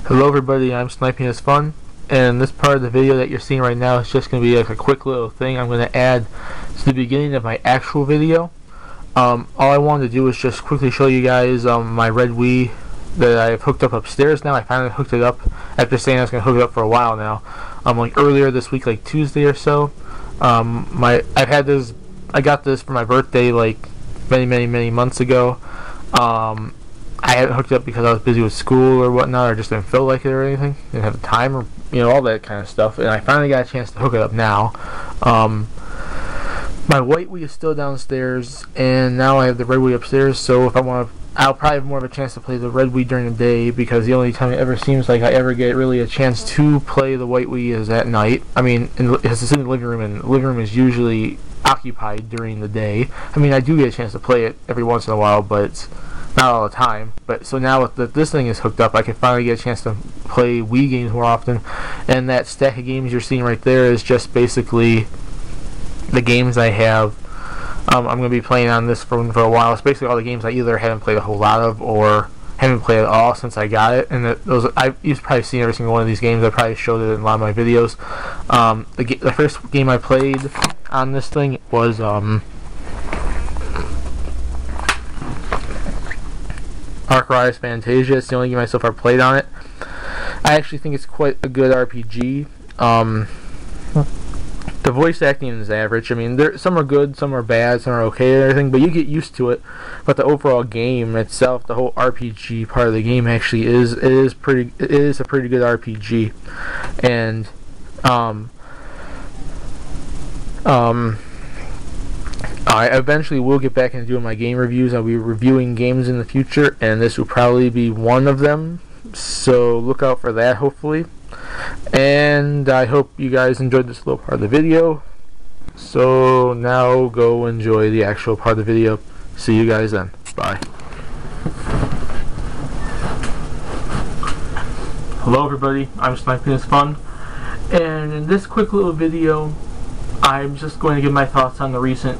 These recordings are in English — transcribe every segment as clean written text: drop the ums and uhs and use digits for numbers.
Hello everybody, I'm SnipingIsFun, and this part of the video that you're seeing right now is just going to be like a quick little thing I'm going to add to the beginning of my actual video. All I wanted to do is just quickly show you guys my red Wii that I've hooked up upstairs now. I finally hooked it up after saying I was going to hook it up for a while now. Like earlier this week, like Tuesday or so. I got this for my birthday like many months ago. I hadn't hooked it up because I was busy with school or whatnot, or just didn't feel like it or anything. Didn't have the time, or all that kind of stuff. And I finally got a chance to hook it up now. My white Wii is still downstairs, and now I have the red Wii upstairs. So if I want to, I'll probably have more of a chance to play the red Wii during the day, because the only time it ever seems like I ever get really a chance to play the white Wii is at night. I mean, it's in the living room, and the living room is usually occupied during the day. I mean, I do get a chance to play it every once in a while, but it's not all the time. But so now that this thing is hooked up, I can finally get a chance to play Wii games more often. And that stack of games you're seeing right there is just basically the games I have. I'm going to be playing on this for a while. It's basically all the games I either haven't played a whole lot of or haven't played at all since I got it. And you've probably seen every single one of these games. I probably showed it in a lot of my videos. The first game I played on this thing was Park Rise Fantasia. It's the only game I so far played on it. I actually think it's quite a good RPG. The voice acting is average. I mean, some are good, some are bad, some are okay and everything, but you get used to it. But the overall game itself, the whole RPG part of the game, actually is a pretty good RPG. And I eventually will get back into doing my game reviews. I'll be reviewing games in the future, and this will probably be one of them. So look out for that, hopefully. And I hope you guys enjoyed this little part of the video. So now go enjoy the actual part of the video. See you guys then. Bye. Hello everybody, I'm SnipingIsFun, and in this quick little video I'm just going to give my thoughts on the recent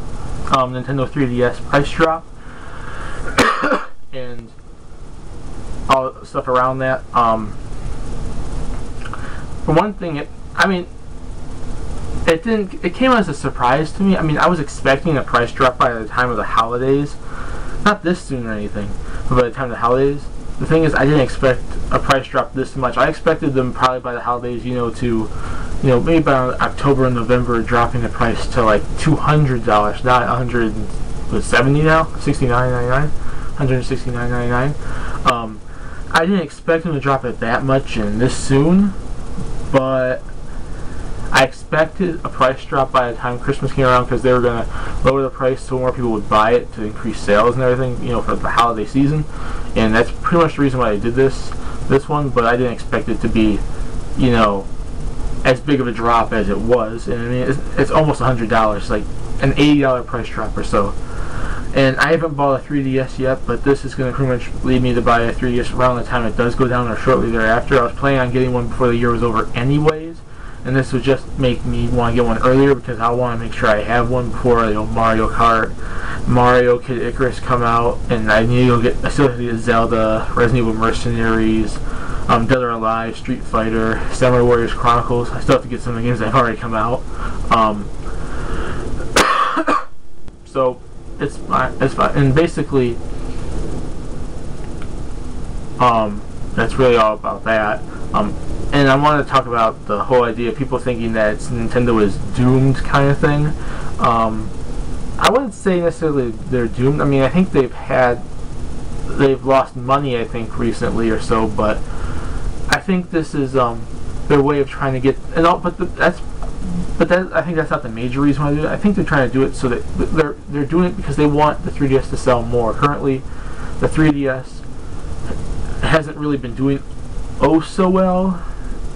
Nintendo 3DS price drop and all the stuff around that. For one thing, it came as a surprise to me. I mean, I was expecting a price drop by the time of the holidays, not this soon or anything, but by the time of the holidays. The thing is, I didn't expect a price drop this much. I expected them probably by the holidays, to maybe by October and November, dropping the price to like $200, not $170 now, $69.99, $169.99. I didn't expect them to drop it that much and this soon, but I expected a price drop by the time Christmas came around, because they were going to lower the price so more people would buy it to increase sales and everything, for the holiday season. And that's pretty much the reason why I did this one, but I didn't expect it to be, as big of a drop as it was. And I mean, it's almost $100, like an $80 price drop or so. And I haven't bought a 3DS yet, but this is going to pretty much lead me to buy a 3DS around the time it does go down, or shortly thereafter. I was planning on getting one before the year was over anyways, and this would just make me want to get one earlier, because I want to make sure I have one before Mario Kart, Mario Kid Icarus come out, and I still have to get Zelda, Resident Evil Mercenaries, Dead or Alive, Street Fighter, Samurai Warriors Chronicles. I still have to get some of the games that have already come out. So it's fine, and basically, that's really all about that. And I want to talk about the whole idea of people thinking that Nintendo is doomed, kind of thing. I wouldn't say necessarily they're doomed. I mean, I think they've lost money, I think, recently or so, but I think this is their way of trying to get, and all, I think that's not the major reason why they do it. I think they're trying to do it so that they're doing it because they want the 3DS to sell more. Currently, the 3DS hasn't really been doing so well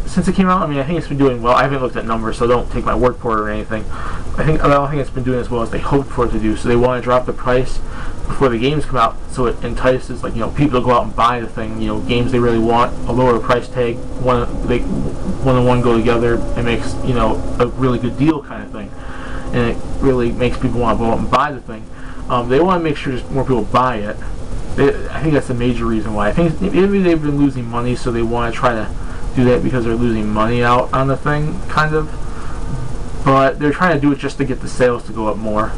since it came out. I mean, I think it's been doing well. I haven't looked at numbers, so don't take my word for it or anything. I don't think it's been doing as well as they hoped for it to do. So they want to drop the price before the games come out, so it entices people to go out and buy the thing. Games they really want, a lower price tag, one and one go together, and makes a really good deal kind of thing, and it really makes people want to go out and buy the thing. They want to make sure just more people buy it, I think that's the major reason why. I think maybe they've been losing money, so they want to try to do that because they're losing money out on the thing, kind of. But they're trying to do it just to get the sales to go up more.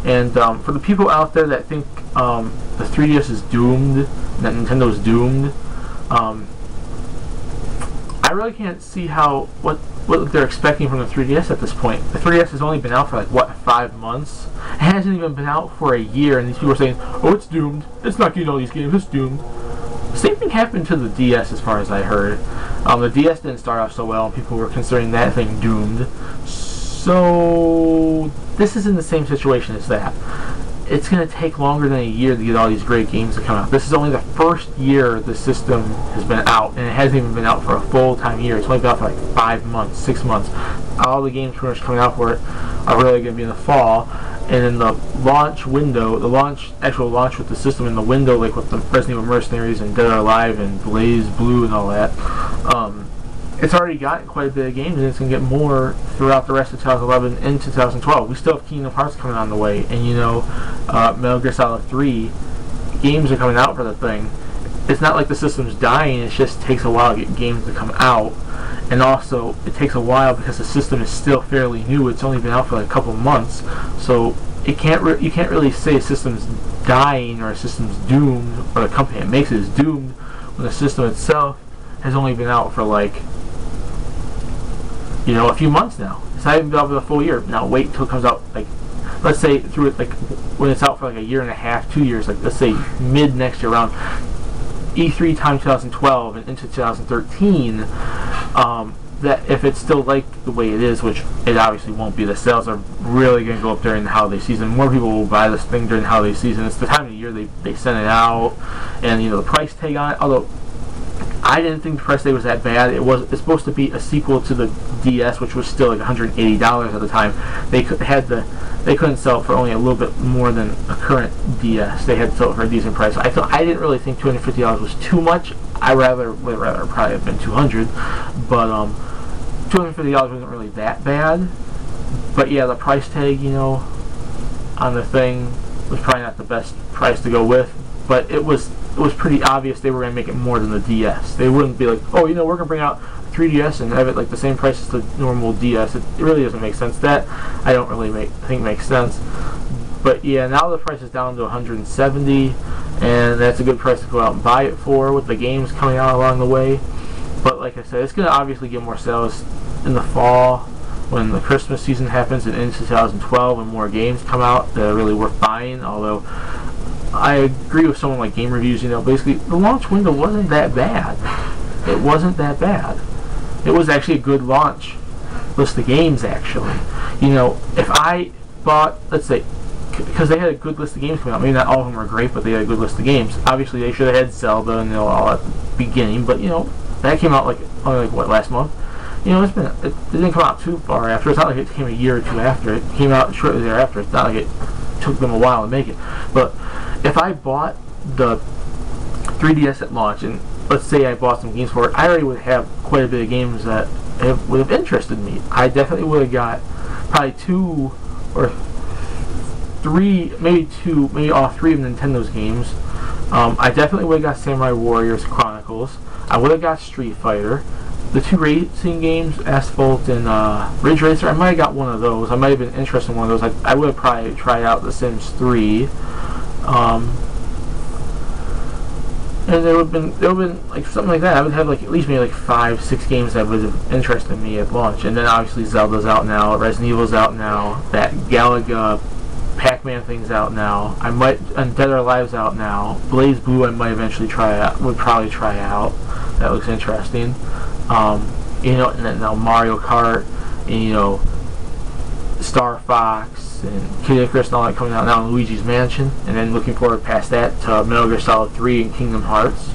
And for the people out there that think the 3DS is doomed, that Nintendo's doomed, I really can't see what they're expecting from the 3DS at this point. The 3DS has only been out for like, what, 5 months? It hasn't even been out for a year, and these people are saying, oh, it's doomed. It's not getting all these games. It's doomed. Same thing happened to the DS as far as I heard. The DS didn't start off so well, and people were considering that thing doomed. So this is in the same situation as that. It's going to take longer than a year to get all these great games to come out. This is only the first year the system has been out, and it hasn't even been out for a full-time year. It's only been out for like 5 months, 6 months. All the games pretty much coming out for it are really going to be in the fall. And in the launch window, actual launch with the system in the window, like with the Resident Evil Mercenaries and Dead or Alive and Blaze Blue and all that, it's already got quite a bit of games, and it's going to get more throughout the rest of 2011 and 2012. We still have Kingdom Hearts coming on the way, and you know, Metal Gear Solid 3 games are coming out for the thing. It's not like the system's dying, it just takes a while to get games to come out. And also, it takes a while because the system is still fairly new. It's only been out for like a couple months, so you can't really say a system's dying or a system's doomed, or the company that makes it is doomed, when the system itself has only been out for like, you know, a few months now. It's not even been out for the full year. Now wait until it comes out, like, let's say through it, like when it's out for like a year and a half, 2 years, like let's say mid next year, around E3 time 2012 and into 2013, that if it's still like the way it is, which it obviously won't be, the sales are really going to go up during the holiday season. More people will buy this thing during the holiday season. It's the time of the year they send it out, and you know, the price tag on it, although I didn't think the price tag was that bad. It's supposed to be a sequel to the DS, which was still like $180 at the time. They couldn't sell it for only a little bit more than a current DS. They had to sell it for a decent price. So I didn't really think $250 was too much. I would rather probably have been $200, but $250 wasn't really that bad. But yeah, the price tag, you know, on the thing was probably not the best price to go with. But it was pretty obvious they were going to make it more than the DS. They wouldn't be like, oh, you know, we're going to bring out 3DS and have it like the same price as the normal DS. It really doesn't make sense. That I don't really think makes sense. But yeah, now the price is down to $170, and that's a good price to go out and buy it for, with the games coming out along the way. But like I said, it's going to obviously get more sales in the fall when the Christmas season happens, and into 2012 when more games come out that are really worth buying. Although I agree with someone like Game Reviews, you know, basically the launch window wasn't that bad. It wasn't that bad. It was actually a good launch list of games, actually. You know, if I bought, let's say, because they had a good list of games coming out, maybe not all of them were great, but they had a good list of games. Obviously, they should have had Zelda and, you know, all at the beginning, but, you know, that came out only what, last month? You know, it didn't come out too far after. It's not like it came a year or two after. It came out shortly thereafter. It's not like it took them a while to make it. But if I bought the 3DS at launch, and let's say I bought some games for it, I already would have quite a bit of games that would have interested me. I definitely would have got probably 2 or 3, maybe all 3 of Nintendo's games. I definitely would have got Samurai Warriors Chronicles. I would have got Street Fighter. The 2 racing games, Asphalt and Ridge Racer, I might have got one of those. I might have been interested in one of those. I would have probably tried out The Sims 3. And there would have been like something like that. I would have like at least maybe like 5, 6 games that would have interested me at launch. And then obviously Zelda's out now, Resident Evil's out now, that Galaga Pac-Man thing's out now. And Dead or Alive's out now. Blaze Blue I might eventually would probably try out. That looks interesting. You know, and then now Mario Kart, and you know, Star Fox and Kid Icarus and all that coming out now in Luigi's Mansion, and then looking forward past that to Metal Gear Solid 3 and Kingdom Hearts,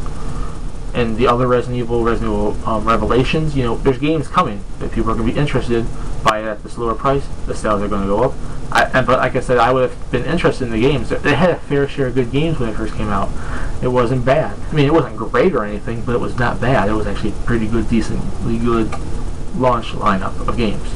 and the other Resident Evil Revelations. You know, there's games coming that people are going to be interested by at this lower price. The sales are going to go up. But like I said, I would have been interested in the games. They had a fair share of good games when it first came out. It wasn't bad. I mean, it wasn't great or anything, but it was not bad. It was actually a pretty good, decently good launch lineup of games.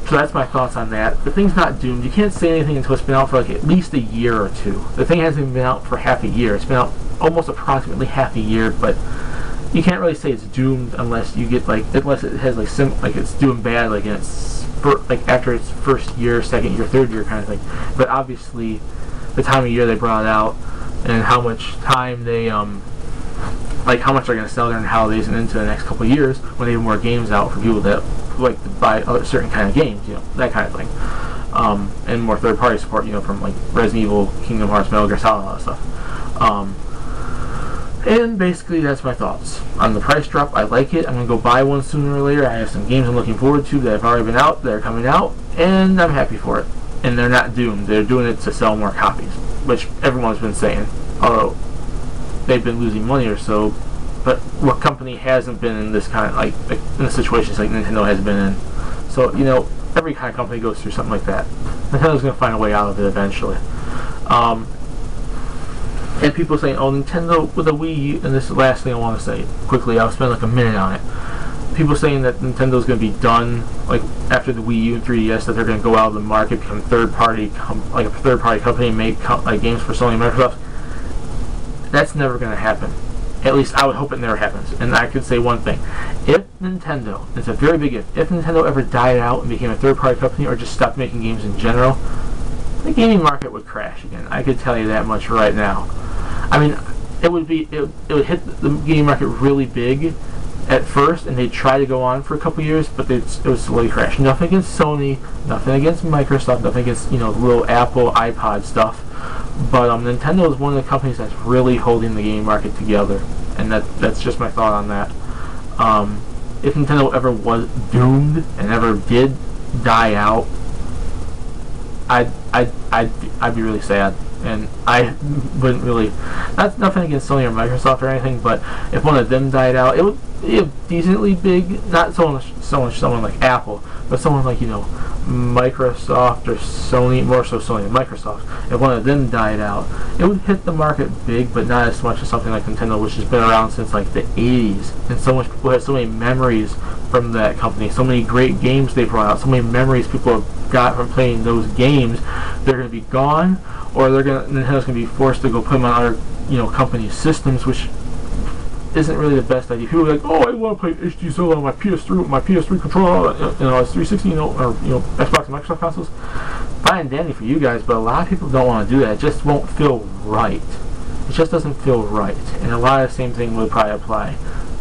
So that's my thoughts on that. The thing's not doomed. You can't say anything until it's been out for like at least a year or two. The thing hasn't even been out for half a year. It's been out almost approximately half a year, but you can't really say it's doomed unless you get unless it has like it's doing bad like in its after its first year, second year, third year kind of thing. But obviously, the time of year they brought it out and how much time they how much they're going to sell during the holidays and into the next couple of years when they have more games out for people that like to buy other certain kind of games, that kind of thing, and more third-party support, from like Resident Evil, Kingdom Hearts, Metal Gear Solid, all that stuff. And basically that's my thoughts on the price drop. I like it. I'm going to go buy one sooner or later. I have some games I'm looking forward to that have already been out, that are coming out, and I'm happy for it. And they're not doomed. They're doing it to sell more copies, which everyone's been saying, although they've been losing money or so. But what company hasn't been in this kind of in the situations like Nintendo has been in? So every kind of company goes through something like that. Nintendo's going to find a way out of it eventually. And people saying, "Oh, Nintendo with a Wii U," and this is the last thing I want to say quickly. I'll spend like a minute on it. People saying that Nintendo's going to be done after the Wii U and 3DS, that they're going to go out of the market, become a third-party company, and make games for Sony and Microsoft. That's never going to happen. At least I would hope it never happens. And I could say one thing: if Nintendo, it's a very big if Nintendo ever died out and became a third-party company, or just stopped making games in general, the gaming market would crash again. I could tell you that much right now. I mean, it would hit the gaming market really big at first, and they'd try to go on for a couple years, but it would slowly crash. Nothing against Sony, nothing against Microsoft, nothing against little Apple iPod stuff, but Nintendo is one of the companies that's really holding the gaming market together, and that's just my thought on that. If Nintendo ever was doomed and ever did die out, I'd be really sad. And I wouldn't really. That's nothing against Sony or Microsoft or anything, but if one of them died out, it would be decently big. Not someone like Apple, but someone like Microsoft or Sony, more so Sony and Microsoft. If one of them died out, it would hit the market big, but not as much as something like Nintendo, which has been around since like the 80s, and so much people have so many memories from that company, so many great games they brought out, so many memories people have got from playing those games. They're going to be gone, or Nintendo's going to be forced to go put them on other company systems, which isn't really the best idea. People are like, "Oh, I want to play HD Zelda on my PS3 with my PS3 controller, it's 360, or Xbox and Microsoft consoles." Fine and dandy for you guys, but a lot of people don't want to do that. It just won't feel right. It just doesn't feel right, and a lot of the same thing would probably apply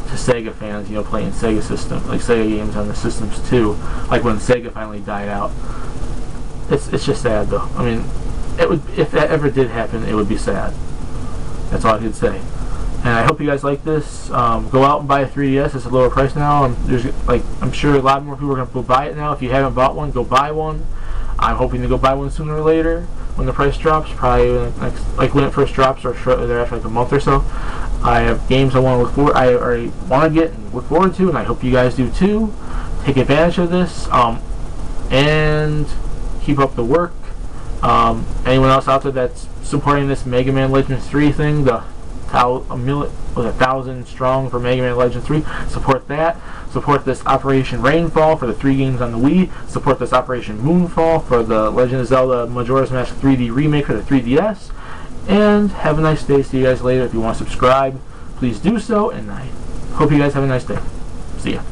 to Sega fans, playing Sega system, like Sega games on the systems too. Like when Sega finally died out, it's just sad though. I mean, it would, if that ever did happen, it would be sad. That's all I could say. And I hope you guys like this. Go out and buy a 3DS. It's a lower price now. I'm sure a lot more people are going to go buy it now. If you haven't bought one, go buy one. I'm hoping to go buy one sooner or later when the price drops. Probably when it first drops, or shortly after, like a month or so. I have games I want to I already want to get and look forward to, and I hope you guys do too. Take advantage of this, and keep up the work. Anyone else out there that's supporting this Mega Man Legends 3 thing, the 1,000 strong for Mega Man Legends 3, support that. Support this Operation Rainfall for the 3 games on the Wii. Support this Operation Moonfall for the Legend of Zelda Majora's Mask 3D remake for the 3DS. And have a nice day. See you guys later. If you want to subscribe, please do so, and I hope you guys have a nice day. See ya.